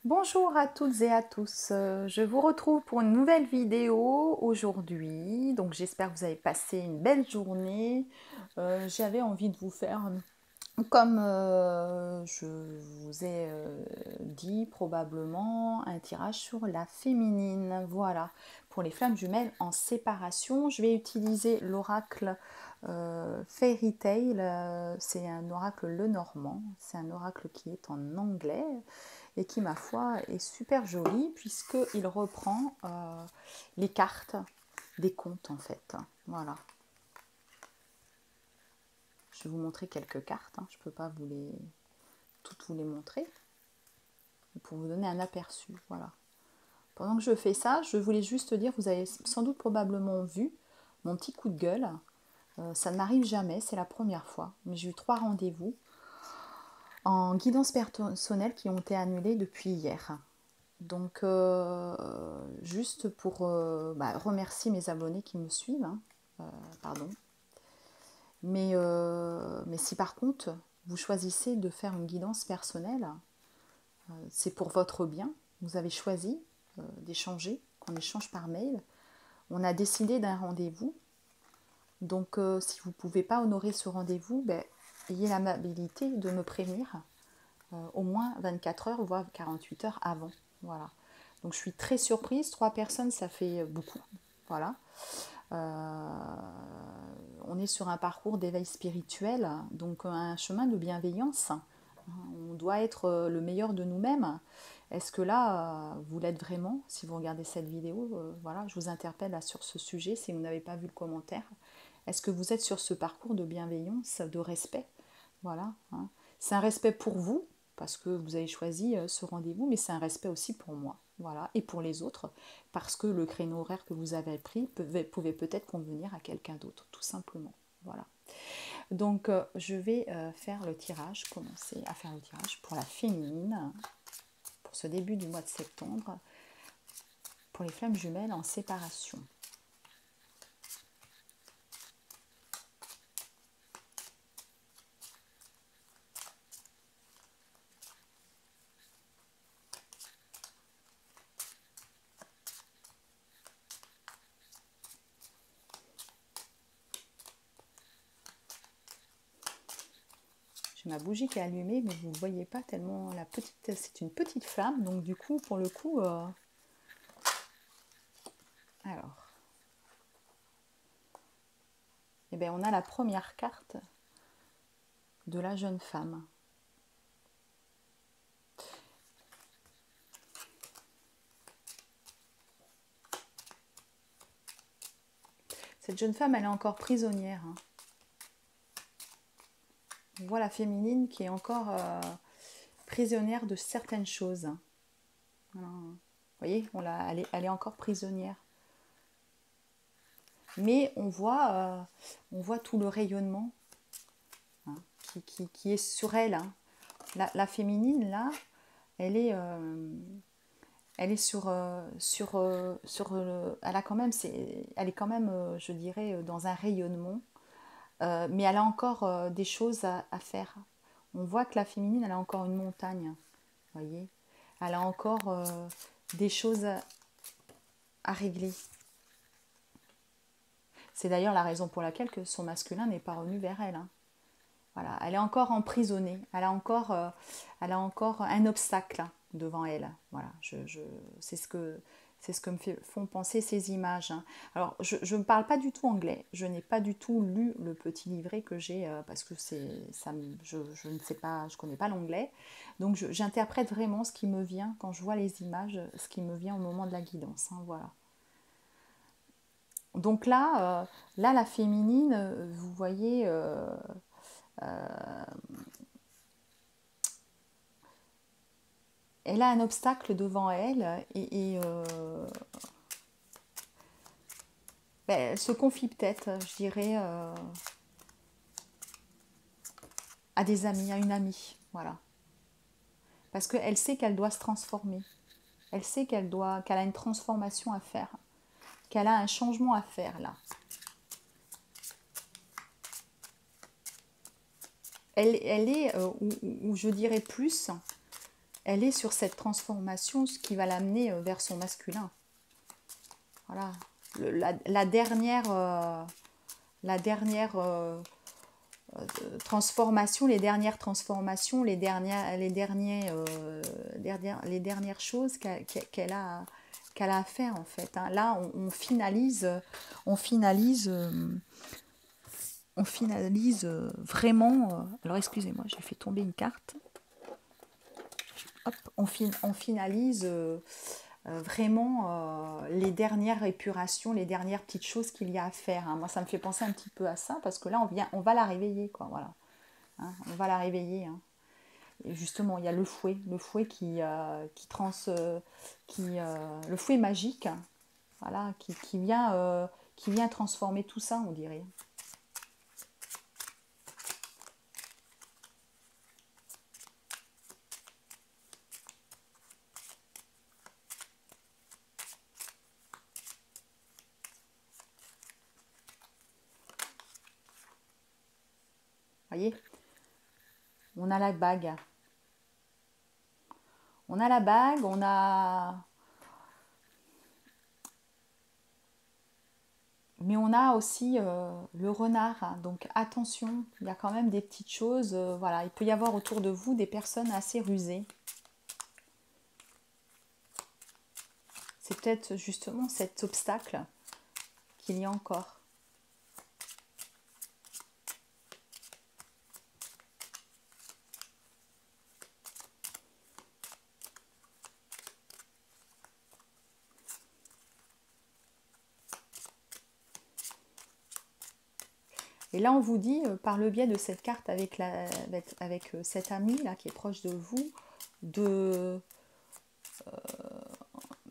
Bonjour à toutes et à tous, je vous retrouve pour une nouvelle vidéo aujourd'hui. Donc j'espère que vous avez passé une belle journée. J'avais envie de vous faire, comme je vous ai dit probablement, un tirage sur la féminine. Voilà, pour les flammes jumelles en séparation. Je vais utiliser l'oracle Fairy Tail. C'est un oracle Lenormand. C'est un oracle qui est en anglais et qui, ma foi, est super joli puisqu'il reprend les cartes des contes en fait. Voilà. Je vais vous montrer quelques cartes. Je ne peux pas toutes vous les montrer. Pour vous donner un aperçu. Voilà. Pendant que je fais ça, je voulais juste dire, vous avez sans doute probablement vu mon petit coup de gueule. Ça ne m'arrive jamais, c'est la première fois. Mais j'ai eu 3 rendez-vous en guidance personnelle qui ont été annulés depuis hier. Donc, juste pour remercier mes abonnés qui me suivent, pardon. Mais si par contre, vous choisissez de faire une guidance personnelle, c'est pour votre bien. Vous avez choisi d'échanger, qu'on échange par mail. On a décidé d'un rendez-vous. Donc, si vous ne pouvez pas honorer ce rendez-vous, ayez l'amabilité de me prévenir au moins 24 heures, voire 48 heures avant. Voilà. Donc je suis très surprise. 3 personnes, ça fait beaucoup. Voilà. On est sur un parcours d'éveil spirituel, donc un chemin de bienveillance. On doit être le meilleur de nous-mêmes. Est-ce que là, vous l'êtes vraiment? Si vous regardez cette vidéo, voilà, je vous interpelle là sur ce sujet si vous n'avez pas vu le commentaire. Est-ce que vous êtes sur ce parcours de bienveillance, de respect? Voilà. C'est un respect pour vous, parce que vous avez choisi ce rendez-vous, mais c'est un respect aussi pour moi. Voilà, et pour les autres, parce que le créneau horaire que vous avez pris pouvait peut-être convenir à quelqu'un d'autre, tout simplement. Voilà. Donc, je vais faire le tirage, commencer à faire le tirage pour la féminine, pour ce début du mois de septembre, pour les flammes jumelles en séparation. J'ai ma bougie qui est allumée, mais vous ne voyez pas tellement la petite. C'est une petite flamme, donc du coup, pour le coup, alors, eh bien, on a la première carte de la jeune femme. Cette jeune femme, elle est encore prisonnière. On voit la féminine qui est encore prisonnière de certaines choses. Voilà. Vous voyez, elle est encore prisonnière. Mais on voit tout le rayonnement qui est sur elle. La féminine, là, elle est sur elle a quand même, elle est quand même, je dirais, dans un rayonnement, mais elle a encore des choses à faire. On voit que la féminine, elle a encore une montagne, voyez, elle a encore des choses à régler. C'est d'ailleurs la raison pour laquelle que son masculin n'est pas revenu vers elle. Voilà, elle est encore emprisonnée, elle a encore un obstacle devant elle. Voilà, c'est ce que me font penser ces images. Alors, je ne parle pas du tout anglais, je n'ai pas du tout lu le petit livret que j'ai parce que je ne sais pas, je connais pas l'anglais. Donc, j'interprète vraiment ce qui me vient quand je vois les images, ce qui me vient au moment de la guidance. Voilà. Donc là, la féminine, vous voyez. Elle a un obstacle devant elle elle se confie peut-être, je dirais, à des amis, à une amie, voilà. Parce qu'elle sait qu'elle doit se transformer. Elle sait qu'elle a une transformation à faire, qu'elle a un changement à faire là. Elle est, ou je dirais plus, elle est sur cette transformation, ce qui va l'amener vers son masculin. Voilà. La dernière transformation, les dernières transformations, les dernières choses qu'elle a à faire en fait. Hein. Là, on finalise, vraiment. Alors excusez-moi, j'ai fait tomber une carte. Hop, on finalise vraiment les dernières épurations, les dernières petites choses qu'il y a à faire. Hein. Moi, ça me fait penser un petit peu à ça parce que là, on va la réveiller, quoi. Voilà, hein, on va la réveiller. Hein. Et justement, il y a le fouet le fouet magique, hein, voilà, qui vient transformer tout ça, on dirait. Voyez, on a la bague. On a la bague, on a... Mais on a aussi le renard, hein. Donc attention, il y a quand même des petites choses. Voilà, il peut y avoir autour de vous des personnes assez rusées. C'est peut-être justement cet obstacle qu'il y a encore. Et là, on vous dit, par le biais de cette carte avec cet ami là qui est proche de vous,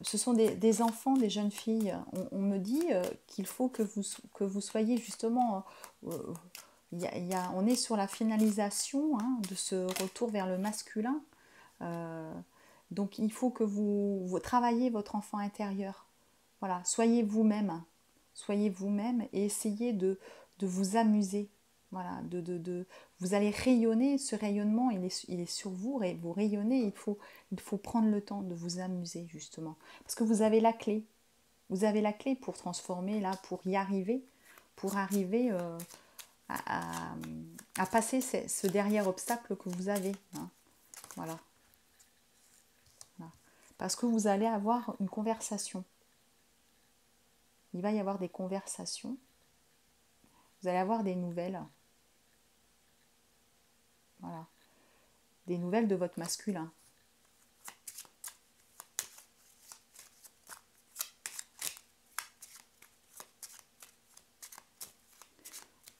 ce sont des enfants, des jeunes filles. On me dit qu'il faut que vous soyez justement... on est sur la finalisation, hein, de ce retour vers le masculin. Euh, donc il faut que vous travaillez votre enfant intérieur. Voilà, soyez vous-même. Soyez vous-même et essayez de vous amuser. Voilà, vous allez rayonner, ce rayonnement, il est sur vous, et vous rayonnez, il faut prendre le temps de vous amuser, justement. Parce que vous avez la clé. Vous avez la clé pour transformer, là, pour y arriver, pour arriver à, à passer ce derrière obstacle que vous avez. Hein. Voilà. Voilà. Parce que vous allez avoir une conversation. Il va y avoir des conversations. Vous allez avoir des nouvelles. Voilà. Des nouvelles de votre masculin.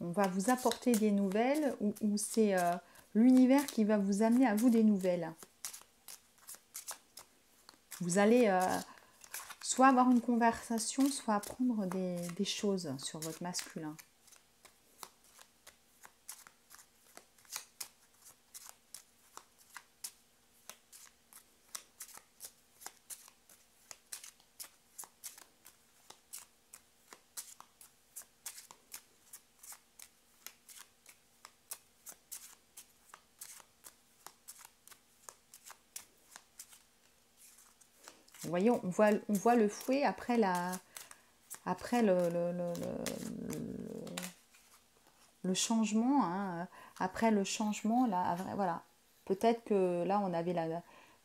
On va vous apporter des nouvelles ou c'est l'univers qui va vous amener à vous des nouvelles. Vous allez soit avoir une conversation, soit apprendre des choses sur votre masculin. Vous voyez, on voit le fouet après le changement. Hein. Après le changement, là, voilà. Peut-être que là, on avait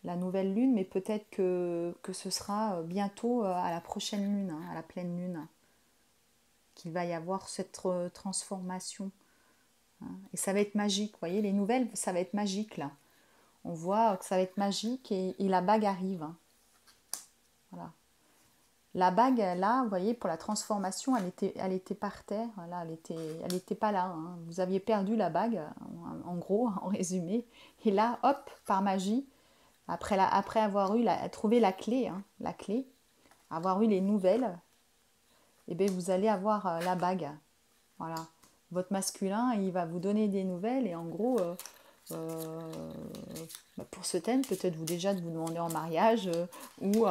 la nouvelle lune, mais peut-être que ce sera bientôt à la prochaine lune, hein, à la pleine lune, qu'il va y avoir cette transformation. Hein. Et ça va être magique, vous voyez, les nouvelles, ça va être magique, là. On voit que ça va être magique et la bague arrive. Hein. Voilà. La bague, là, vous voyez, pour la transformation, elle était par terre. Là, elle était pas là. Hein. Vous aviez perdu la bague, en gros, en résumé. Et là, hop, par magie, après avoir trouvé la clé, hein, avoir eu les nouvelles, et bien, vous allez avoir la bague. Voilà. Votre masculin, il va vous donner des nouvelles et en gros, pour ce thème, peut-être vous déjà de vous demander en mariage ou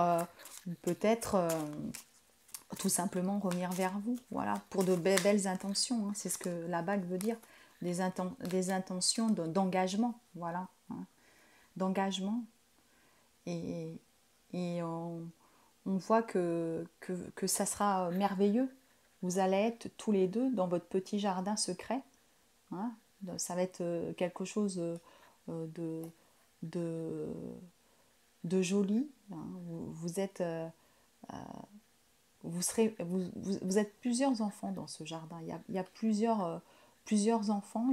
peut-être tout simplement revenir vers vous, voilà, pour de belles intentions. Hein, c'est ce que la bague veut dire, des intentions d'engagement, voilà, hein, d'engagement. Et, et on voit que ça sera merveilleux. Vous allez être tous les deux dans votre petit jardin secret. Hein. Ça va être quelque chose de, de, de joli. Hein. Vous êtes, vous êtes plusieurs enfants dans ce jardin. Il y a plusieurs enfants.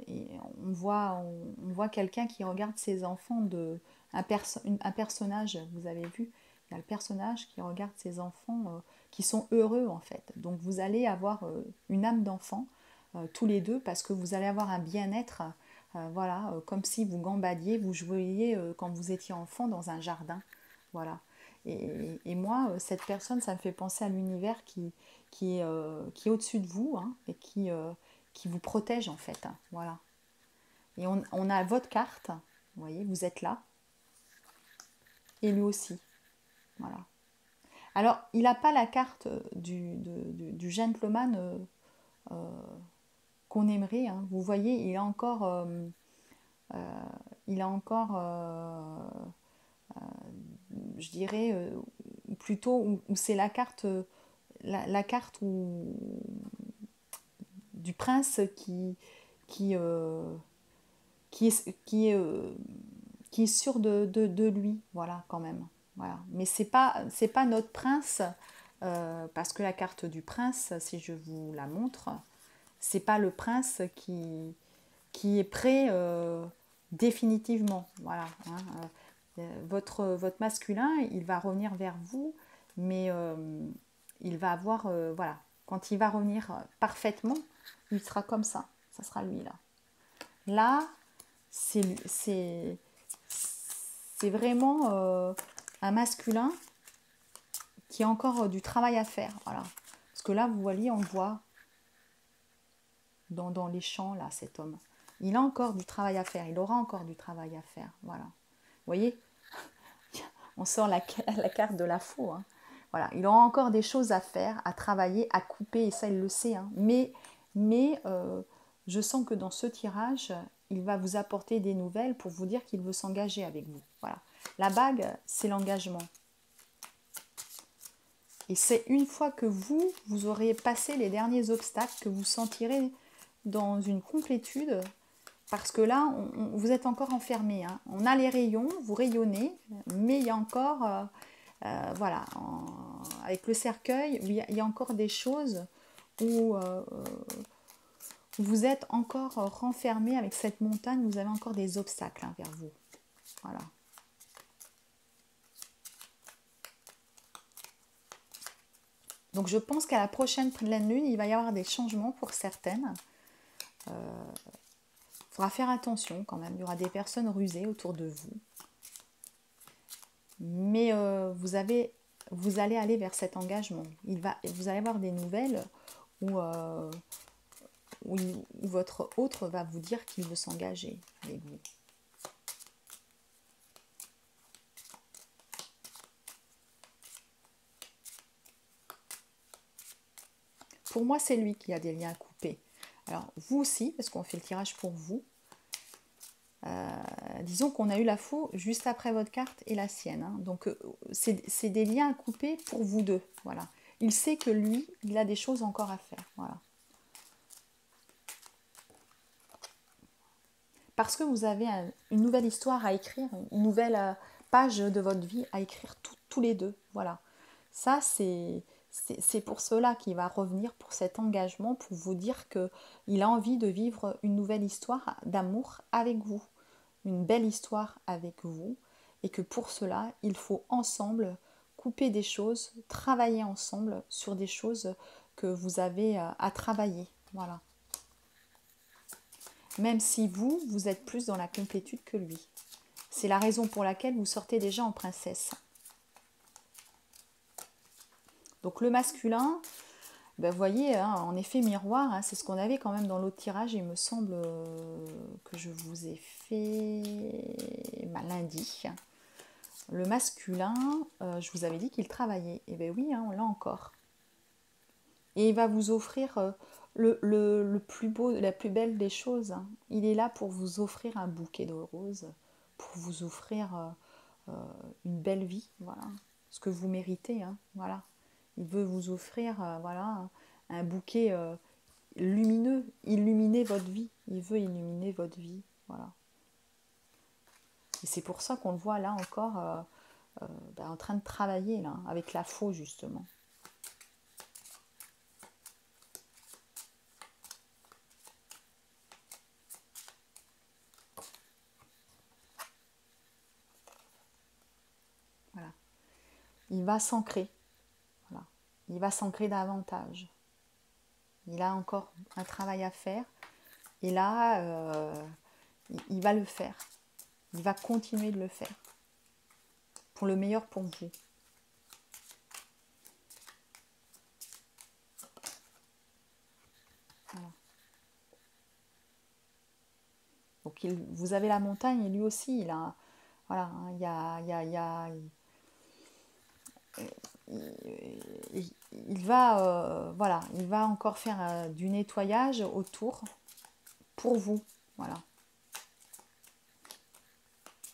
Et on voit quelqu'un qui regarde ses enfants un personnage, vous avez vu, il y a le personnage qui regarde ses enfants qui sont heureux en fait. Donc vous allez avoir une âme d'enfant tous les deux parce que vous allez avoir un bien-être, voilà, comme si vous gambadiez, vous jouiez quand vous étiez enfant dans un jardin, voilà. Et moi, cette personne, ça me fait penser à l'univers qui est au-dessus de vous, hein, et qui vous protège en fait. Hein, voilà. Et on a votre carte, vous voyez, vous êtes là, et lui aussi. Voilà. Alors, il n'a pas la carte du gentleman qu'on aimerait. Hein. Vous voyez, il a encore je dirais, plutôt où c'est la carte, la carte du prince qui, euh, qui, est, qui, est, qui est sûr de lui, voilà, quand même. Voilà. Mais c'est pas notre prince, parce que la carte du prince, si je vous la montre, c'est pas le prince qui est prêt définitivement. Voilà. Hein. Votre masculin, il va revenir vers vous, mais il va avoir, voilà, quand il va revenir parfaitement, il sera comme ça sera lui là. Là, c'est vraiment un masculin qui a encore du travail à faire, voilà. Parce que là, vous voyez, on voit dans les champs, là, cet homme. Il a encore du travail à faire, il aura encore du travail à faire, voilà. Vous voyez, on sort la carte de la faux. Hein. Voilà, il aura encore des choses à faire, à travailler, à couper, et ça il le sait. Hein. Mais je sens que dans ce tirage, il va vous apporter des nouvelles pour vous dire qu'il veut s'engager avec vous. Voilà. La bague, c'est l'engagement. Et c'est une fois que vous aurez passé les derniers obstacles, que vous sentirez dans une complétude, parce que là, vous êtes encore enfermé. Hein. On a les rayons, vous rayonnez, mais il y a encore, voilà, avec le cercueil, il y a encore des choses où vous êtes encore renfermé avec cette montagne, vous avez encore des obstacles hein, vers vous. Voilà. Donc je pense qu'à la prochaine pleine lune, il va y avoir des changements pour certaines. Il faudra faire attention quand même, il y aura des personnes rusées autour de vous. Mais vous allez aller vers cet engagement. Vous allez avoir des nouvelles où, où votre autre va vous dire qu'il veut s'engager avec vous. Pour moi, c'est lui qui a des liens à couper. Alors, vous aussi, parce qu'on fait le tirage pour vous. Disons qu'on a eu la faux juste après votre carte et la sienne. Hein. Donc, c'est des liens à couper pour vous deux. Voilà. Il sait que lui, il a des choses encore à faire. Voilà. Parce que vous avez une nouvelle histoire à écrire, une nouvelle page de votre vie à écrire tous les deux. Voilà. Ça, c'est pour cela qu'il va revenir, pour cet engagement, pour vous dire qu'il a envie de vivre une nouvelle histoire d'amour avec vous. Une belle histoire avec vous. Et que pour cela, il faut ensemble couper des choses, travailler ensemble sur des choses que vous avez à travailler. Voilà. Même si vous êtes plus dans la complétude que lui. C'est la raison pour laquelle vous sortez déjà en princesse. Donc le masculin, ben vous voyez, hein, en effet miroir, hein, c'est ce qu'on avait quand même dans l'autre tirage, il me semble que je vous ai fait lundi. Le masculin, je vous avais dit qu'il travaillait. Et bien oui, hein, on l'a encore. Et il va vous offrir le plus beau, la plus belle des choses. Hein. Il est là pour vous offrir un bouquet de roses, pour vous offrir une belle vie, voilà, ce que vous méritez, hein, voilà. Il veut vous offrir, voilà, un bouquet lumineux, illuminer votre vie. Il veut illuminer votre vie, voilà. Et c'est pour ça qu'on le voit là encore en train de travailler là, avec la faux justement. Voilà. Il va s'ancrer. Voilà. Il va s'ancrer davantage. Il a encore un travail à faire. Et là, il va le faire. Il va continuer de le faire. Pour le meilleur pour vous. Voilà. Donc vous avez la montagne et lui aussi, il a, voilà, hein, il va, voilà, il va encore faire du nettoyage autour pour vous, voilà.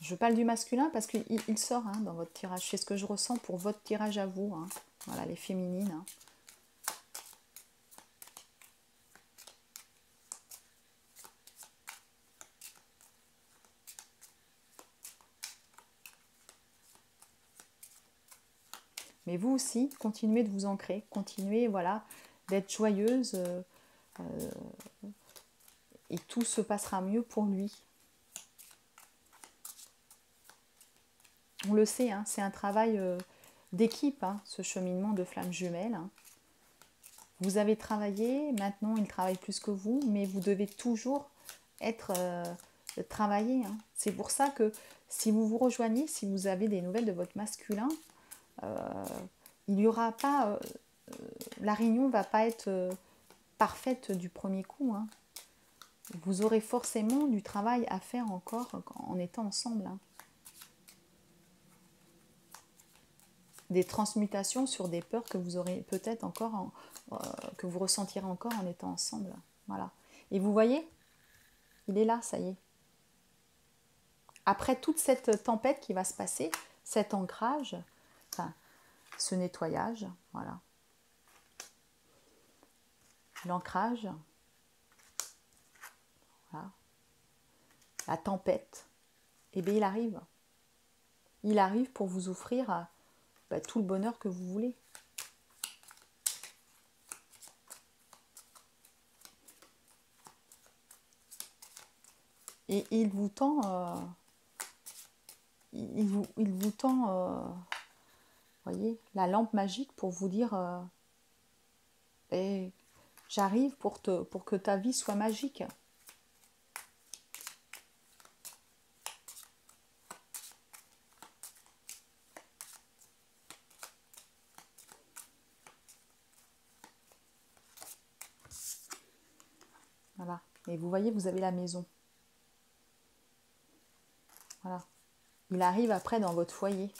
Je parle du masculin parce qu'il sort hein, dans votre tirage. C'est ce que je ressens pour votre tirage à vous, hein. Voilà, les féminines. Hein. Mais vous aussi, continuez de vous ancrer, continuez, voilà, d'être joyeuse et tout se passera mieux pour lui. On le sait, hein, c'est un travail d'équipe, hein, ce cheminement de flammes jumelles. Hein. Vous avez travaillé, maintenant il travaille plus que vous, mais vous devez toujours être travaillé. Hein. C'est pour ça que si vous vous rejoignez, si vous avez des nouvelles de votre masculin, il n'y aura pas, la réunion ne va pas être parfaite du premier coup. Hein. Vous aurez forcément du travail à faire encore en étant ensemble. Hein. Des transmutations sur des peurs que vous aurez peut-être encore, que vous ressentirez encore en étant ensemble. Voilà. Et vous voyez, il est là, ça y est. Après toute cette tempête qui va se passer, cet ancrage, enfin, ce nettoyage, voilà. L'ancrage, voilà. La tempête, et bien il arrive. Il arrive pour vous offrir tout le bonheur que vous voulez. Et il vous tend, il vous tend, voyez, la lampe magique pour vous dire, j'arrive pour que ta vie soit magique. Voilà. Et vous voyez, vous avez la maison. Voilà. Il arrive après dans votre foyer.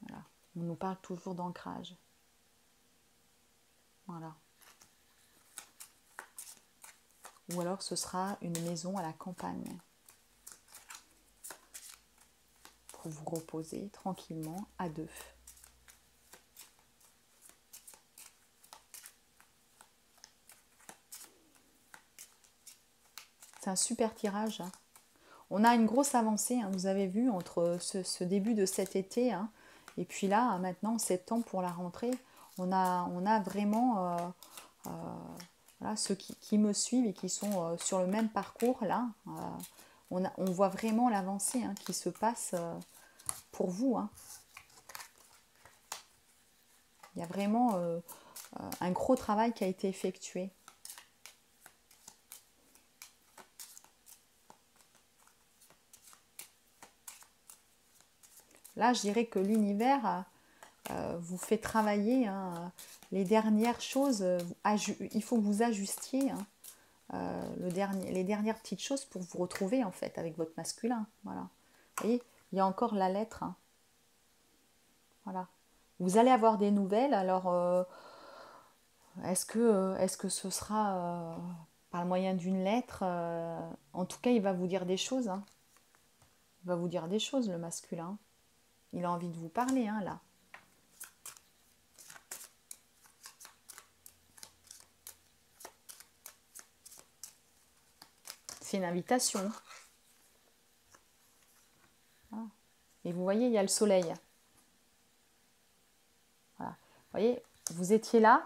Voilà. On nous parle toujours d'ancrage. Voilà. Ou alors ce sera une maison à la campagne. Pour vous reposer tranquillement à deux. C'est un super tirage. Hein. On a une grosse avancée, hein, vous avez vu, entre ce début de cet été et puis là, maintenant, septembre pour la rentrée, on a vraiment voilà, ceux qui me suivent et qui sont sur le même parcours là. On voit vraiment l'avancée hein, qui se passe pour vous. Hein. Il y a vraiment un gros travail qui a été effectué. Là, je dirais que l'univers vous fait travailler hein, les dernières choses. Il faut que vous ajustiez les dernières petites choses pour vous retrouver en fait avec votre masculin. Voilà. Vous voyez, il y a encore la lettre. Hein. Voilà. Vous allez avoir des nouvelles. Alors, est-ce que ce sera par le moyen d'une lettre. En tout cas, il va vous dire des choses, hein. Il va vous dire des choses, le masculin. Il a envie de vous parler, hein, là. C'est une invitation. Ah. Et vous voyez, il y a le soleil. Voilà. Vous voyez, vous étiez là,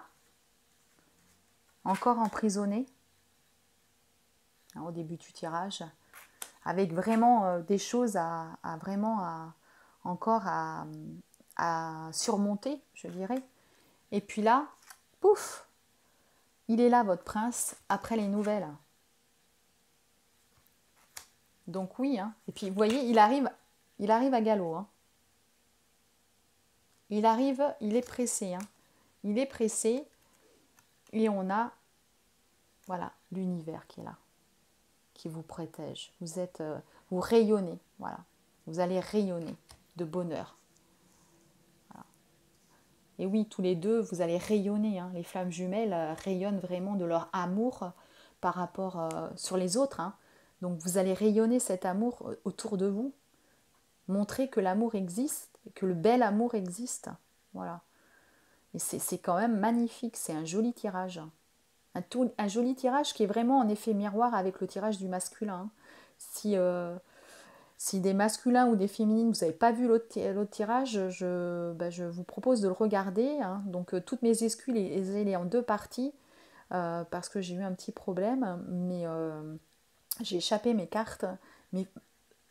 encore emprisonné, hein, au début du tirage, avec vraiment des choses encore à surmonter, je dirais. Et puis là, pouf, il est là, votre prince, après les nouvelles. Donc oui, hein. Et puis vous voyez, il arrive à galop, hein. Il arrive, il est pressé, hein. Il est pressé et on a, voilà, l'univers qui est là, qui vous protège. Vous rayonnez, voilà. Vous allez rayonner de bonheur. Voilà. Et oui, tous les deux, vous allez rayonner, hein. Les flammes jumelles rayonnent vraiment de leur amour par rapport sur les autres, hein. Donc vous allez rayonner cet amour autour de vous, montrer que l'amour existe, que le bel amour existe. Voilà. Et c'est quand même magnifique, c'est un joli tirage. Un joli tirage qui est vraiment en effet miroir avec le tirage du masculin. Si, si des masculins ou des féminines, vous n'avez pas vu l'autre tirage, je vous propose de le regarder, hein. Donc toutes mes excuses, les en deux parties, parce que j'ai eu un petit problème, mais j'ai échappé mes cartes. Mais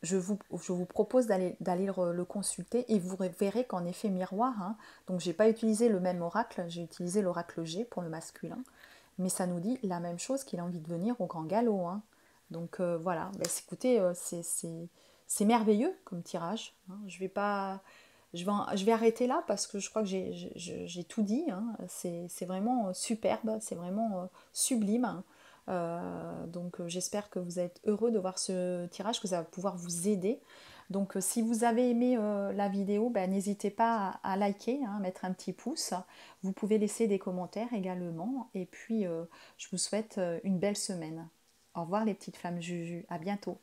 je vous propose d'aller le consulter et vous verrez qu'en effet miroir, hein, donc j'ai pas utilisé le même oracle, j'ai utilisé l'oracle G pour le masculin, mais ça nous dit la même chose qu'il a envie de venir au grand galop, hein. Donc voilà, ben, écoutez, c'est merveilleux comme tirage, hein. Je vais arrêter là parce que je crois que j'ai tout dit, hein. C'est vraiment superbe, c'est vraiment sublime, hein. Donc j'espère que vous êtes heureux de voir ce tirage, que ça va pouvoir vous aider. Donc si vous avez aimé la vidéo, ben, n'hésitez pas à liker, hein, à mettre un petit pouce. Vous pouvez laisser des commentaires également. Et puis je vous souhaite une belle semaine. Au revoir les petites flammes Juju, à bientôt.